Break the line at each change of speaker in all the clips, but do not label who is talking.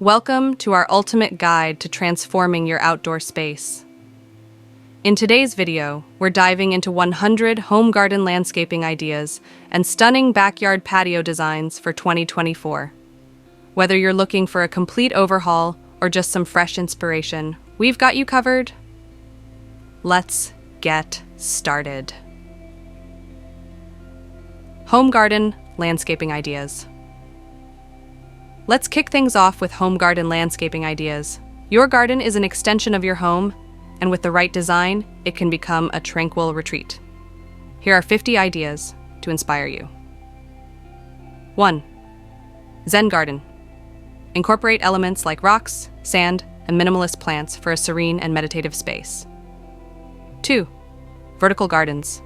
Welcome to our ultimate guide to transforming your outdoor space. In today's video, we're diving into 100 home garden landscaping ideas and stunning backyard patio designs for 2024. Whether you're looking for a complete overhaul or just some fresh inspiration, we've got you covered. Let's get started. Home garden landscaping ideas. Let's kick things off with home garden landscaping ideas. Your garden is an extension of your home, and with the right design, it can become a tranquil retreat. Here are 50 ideas to inspire you. 1. Zen garden. Incorporate elements like rocks, sand, and minimalist plants for a serene and meditative space. 2. Vertical gardens.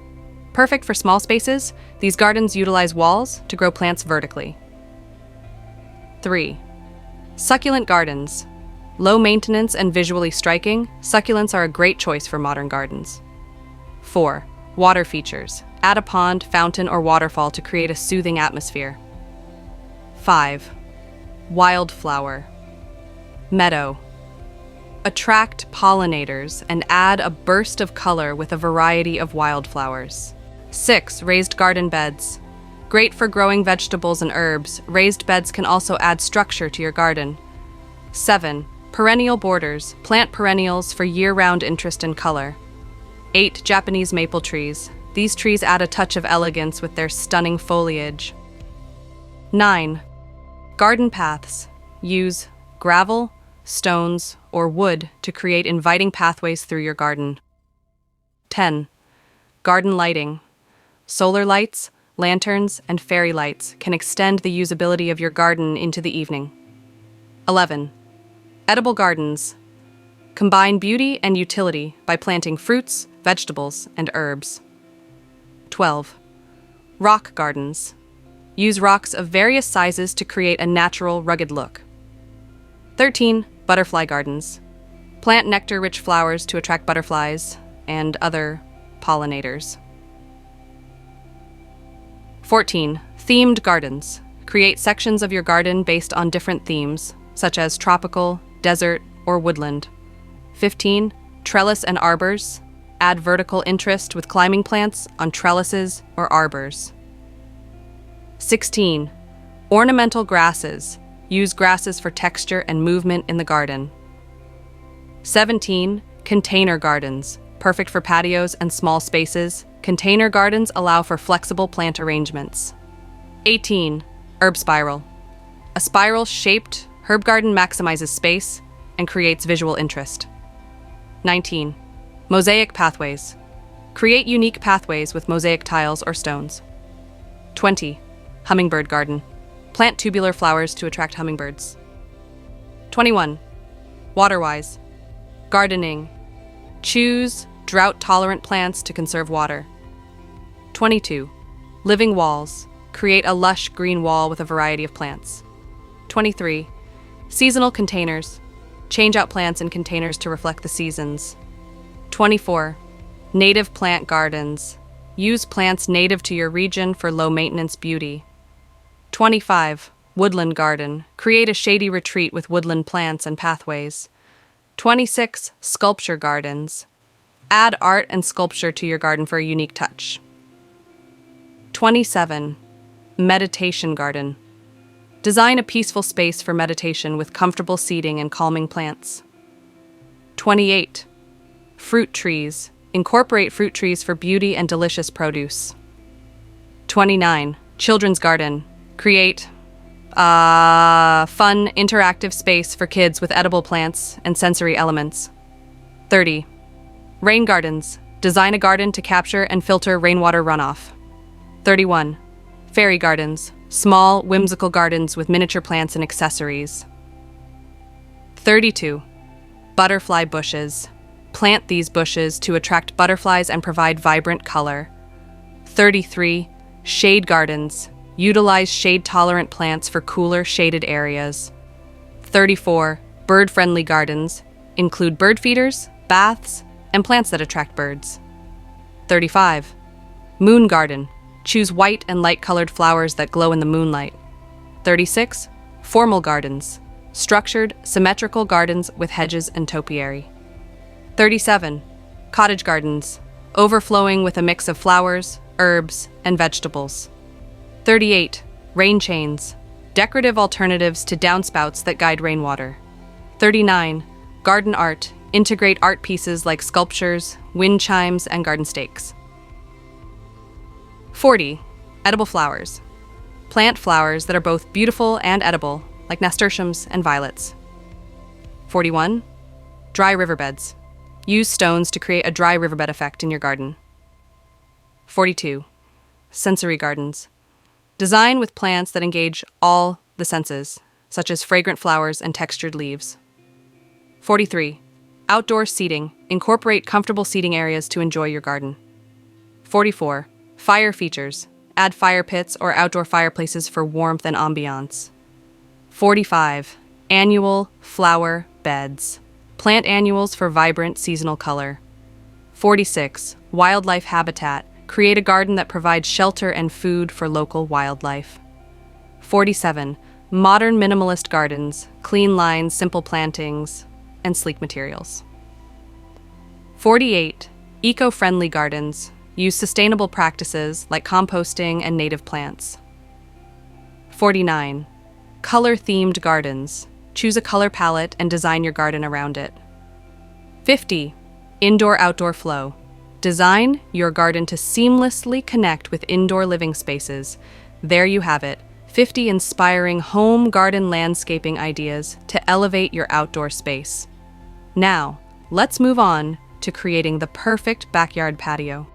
Perfect for small spaces, these gardens utilize walls to grow plants vertically. 3. Succulent gardens. Low maintenance and visually striking, succulents are a great choice for modern gardens. 4. Water features. Add a pond, fountain, or waterfall to create a soothing atmosphere. 5. Wildflower. Meadow. Attract pollinators and add a burst of color with a variety of wildflowers. 6. Raised garden beds. Great for growing vegetables and herbs, raised beds can also add structure to your garden. 7. Perennial borders. Plant perennials for year-round interest and color. 8. Japanese maple trees. These trees add a touch of elegance with their stunning foliage. 9. Garden paths. Use gravel, stones, or wood to create inviting pathways through your garden. 10. Garden lighting. Solar lights, lanterns, and fairy lights can extend the usability of your garden into the evening. 11. Edible gardens. Combine beauty and utility by planting fruits, vegetables, and herbs. 12. Rock gardens. Use rocks of various sizes to create a natural, rugged look. 13. Butterfly gardens. Plant nectar-rich flowers to attract butterflies and other pollinators. 14. Themed gardens. Create sections of your garden based on different themes, such as tropical, desert, or woodland. 15. Trellis and arbors. Add vertical interest with climbing plants on trellises or arbors. 16. Ornamental grasses. Use grasses for texture and movement in the garden. 17. Container gardens. Perfect for patios and small spaces. Container gardens allow for flexible plant arrangements. 18. Herb spiral. A spiral-shaped herb garden maximizes space and creates visual interest. 19. Mosaic pathways. Create unique pathways with mosaic tiles or stones. 20. Hummingbird garden. Plant tubular flowers to attract hummingbirds. 21. Water-wise. Gardening. Choose drought-tolerant plants to conserve water. 22. Living walls. Create a lush green wall with a variety of plants. 23. Seasonal containers. Change out plants in containers to reflect the seasons. 24. Native plant gardens. Use plants native to your region for low-maintenance beauty. 25. Woodland garden. Create a shady retreat with woodland plants and pathways. 26. Sculpture gardens. Add art and sculpture to your garden for a unique touch. 27. Meditation garden. Design a peaceful space for meditation with comfortable seating and calming plants. 28. Fruit trees. Incorporate fruit trees for beauty and delicious produce. 29. Children's garden. Create a fun, interactive space for kids with edible plants and sensory elements. 30. Rain gardens. Design a garden to capture and filter rainwater runoff. 31. Fairy gardens. Small, whimsical gardens with miniature plants and accessories. 32. Butterfly bushes. Plant these bushes to attract butterflies and provide vibrant color. 33. Shade gardens. Utilize shade-tolerant plants for cooler, shaded areas. 34. Bird-friendly gardens. Include bird feeders, baths, and plants that attract birds. 35. Moon garden. Choose white and light-colored flowers that glow in the moonlight. 36. Formal gardens. structured, symmetrical gardens with hedges and topiary. 37. Cottage gardens, overflowing with a mix of flowers, herbs, and vegetables. 38. Rain chains, decorative alternatives to downspouts that guide rainwater. 39. Garden art, integrate art pieces like sculptures, wind chimes, and garden stakes. 40. Edible flowers, plant flowers that are both beautiful and edible, like nasturtiums and violets. 41. Dry riverbeds, use stones to create a dry riverbed effect in your garden. 42. Sensory gardens, design with plants that engage all the senses, such as fragrant flowers and textured leaves. 43. Outdoor seating, incorporate comfortable seating areas to enjoy your garden. 44. Fire features, add fire pits or outdoor fireplaces for warmth and ambiance. 45. Annual flower beds, plant annuals for vibrant seasonal color. 46. Wildlife habitat, create a garden that provides shelter and food for local wildlife. 47. Modern minimalist gardens, clean lines, simple plantings, and sleek materials. 48. Eco-friendly gardens, use sustainable practices like composting and native plants. 49. Color-themed gardens, choose a color palette and design your garden around it. 50. Indoor-outdoor flow, design your garden to seamlessly connect with indoor living spaces. There you have it, 50 inspiring home garden landscaping ideas to elevate your outdoor space. Now, let's move on to creating the perfect backyard patio.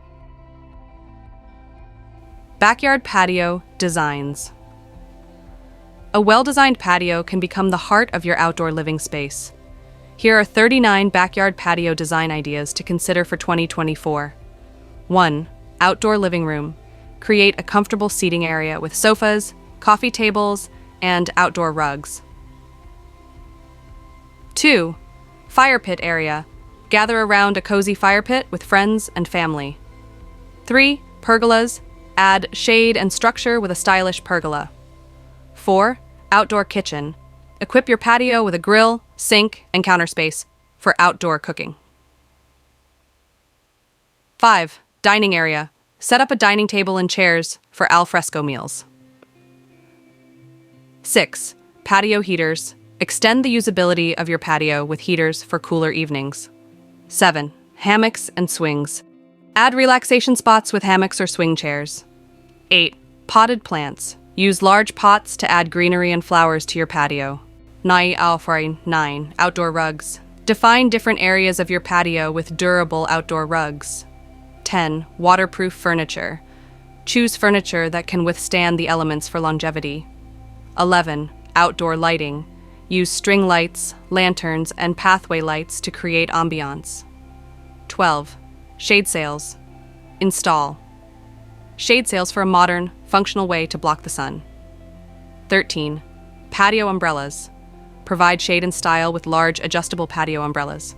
Backyard patio designs. A well-designed patio can become the heart of your outdoor living space. Here are 39 backyard patio design ideas to consider for 2024. 1. Outdoor living room. Create a comfortable seating area with sofas, coffee tables, and outdoor rugs. 2. Fire pit area. Gather around a cozy fire pit with friends and family. 3. Pergolas. Add shade and structure with a stylish pergola. 4. Outdoor kitchen. Equip your patio with a grill, sink, and counter space for outdoor cooking. 5. Dining area. Set up a dining table and chairs for al fresco meals. 6. Patio heaters. Extend the usability of your patio with heaters for cooler evenings. 7. Hammocks and swings. Add relaxation spots with hammocks or swing chairs. 8. Potted plants. Use large pots to add greenery and flowers to your patio. 9. Outdoor rugs. Define different areas of your patio with durable outdoor rugs. 10. Waterproof furniture. Choose furniture that can withstand the elements for longevity. 11. Outdoor lighting. Use string lights, lanterns, and pathway lights to create ambiance. 12. Shade sails. Install shade sails for a modern, functional way to block the sun. 13. Patio umbrellas. Provide shade and style with large, adjustable patio umbrellas.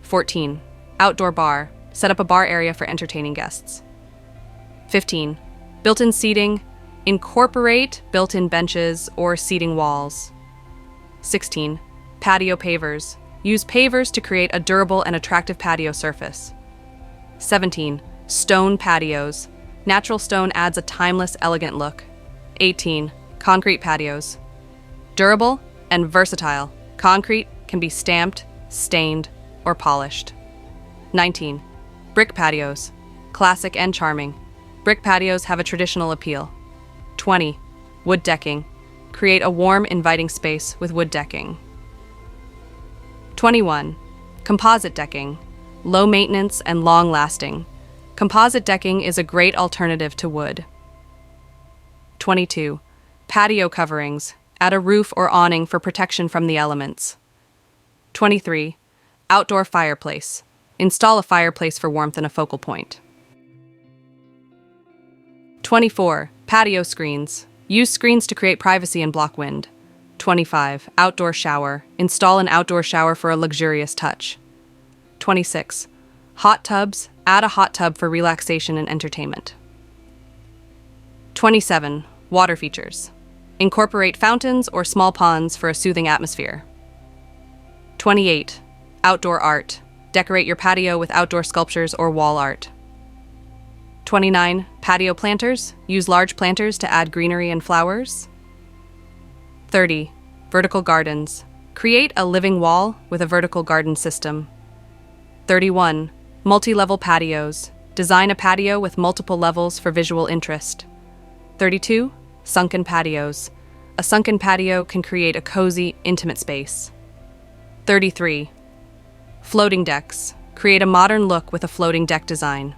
14. Outdoor bar. Set up a bar area for entertaining guests. 15. Built-in seating. Incorporate built-in benches or seating walls. 16. Patio pavers. Use pavers to create a durable and attractive patio surface. 17. Stone patios. Natural stone adds a timeless, elegant look. 18. Concrete patios. Durable and versatile. Concrete can be stamped, stained, or polished. 19. Brick patios. Classic and charming. Brick patios have a traditional appeal. 20. Wood decking. Create a warm, inviting space with wood decking. 21. Composite decking. Low maintenance and long lasting. Composite decking is a great alternative to wood. 22. Patio coverings. Add a roof or awning for protection from the elements. 23. Outdoor fireplace. Install a fireplace for warmth and a focal point. 24. Patio screens. Use screens to create privacy and block wind. 25. Outdoor shower. Install an outdoor shower for a luxurious touch. 26. Hot tubs. Add a hot tub for relaxation and entertainment. 27. Water features. Incorporate fountains or small ponds for a soothing atmosphere. 28. Outdoor art. Decorate your patio with outdoor sculptures or wall art. 29. Patio planters. Use large planters to add greenery and flowers. 30. Vertical gardens. Create a living wall with a vertical garden system. 31. Multi-level patios. Design a patio with multiple levels for visual interest. 32. Sunken patios. A sunken patio can create a cozy, intimate space. 33. Floating decks. Create a modern look with a floating deck design.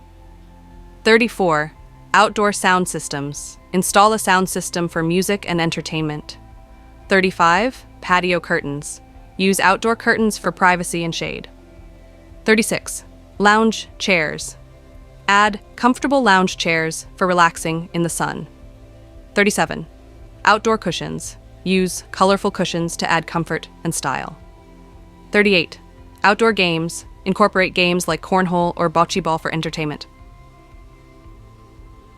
34. Outdoor sound systems. Install a sound system for music and entertainment. 35. Patio curtains. Use outdoor curtains for privacy and shade. 36. Lounge chairs. Add comfortable lounge chairs for relaxing in the sun. 37. Outdoor cushions. Use colorful cushions to add comfort and style. 38. Outdoor games. Incorporate games like cornhole or bocce ball for entertainment.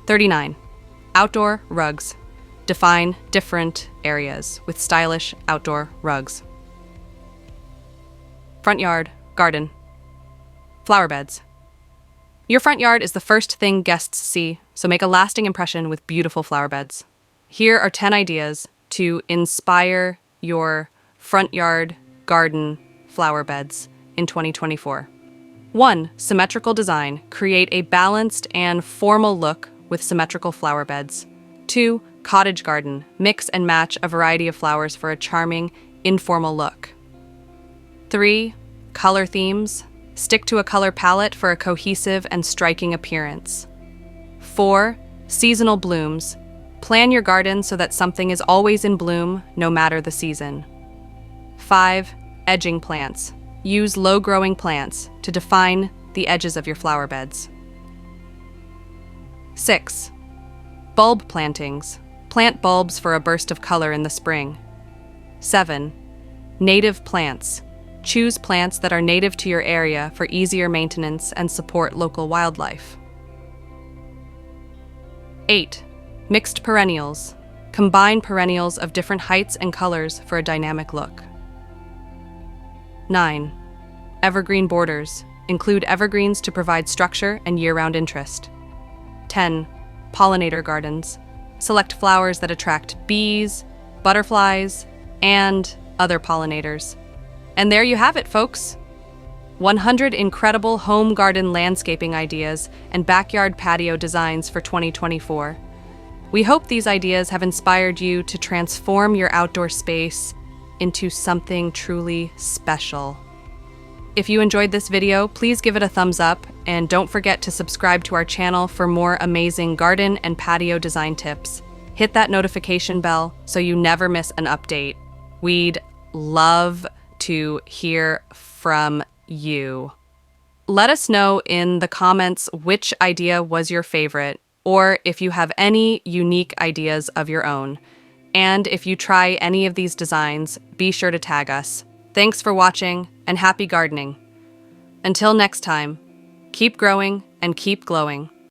39. Outdoor rugs. Define different areas with stylish outdoor rugs. Front yard, garden. Flower beds. Your front yard is the first thing guests see, so make a lasting impression with beautiful flower beds. Here are 10 ideas to inspire your front yard, garden, flower beds in 2024. 1. Symmetrical design. Create a balanced and formal look with symmetrical flower beds. 2. Cottage garden. Mix and match a variety of flowers for a charming, informal look. 3. Color themes. Stick to a color palette for a cohesive and striking appearance. 4. Seasonal blooms. Plan your garden so that something is always in bloom, no matter the season. 5. Edging plants. Use low-growing plants to define the edges of your flower beds. 6. Bulb plantings. Plant bulbs for a burst of color in the spring. 7. Native plants. Choose plants that are native to your area for easier maintenance and support local wildlife. 8. Mixed perennials. Combine perennials of different heights and colors for a dynamic look. 9. Evergreen borders. Include evergreens to provide structure and year-round interest. 10. Pollinator gardens. Select flowers that attract bees, butterflies, and other pollinators. And there you have it, folks. 100 incredible home garden landscaping ideas and backyard patio designs for 2024. We hope these ideas have inspired you to transform your outdoor space into something truly special. If you enjoyed this video, please give it a thumbs up and don't forget to subscribe to our channel for more amazing garden and patio design tips. Hit that notification bell so you never miss an update. We'd love to hear from you. Let us know in the comments which idea was your favorite, or if you have any unique ideas of your own. And if you try any of these designs, be sure to tag us. Thanks for watching, and happy gardening. Until next time, keep growing and keep glowing.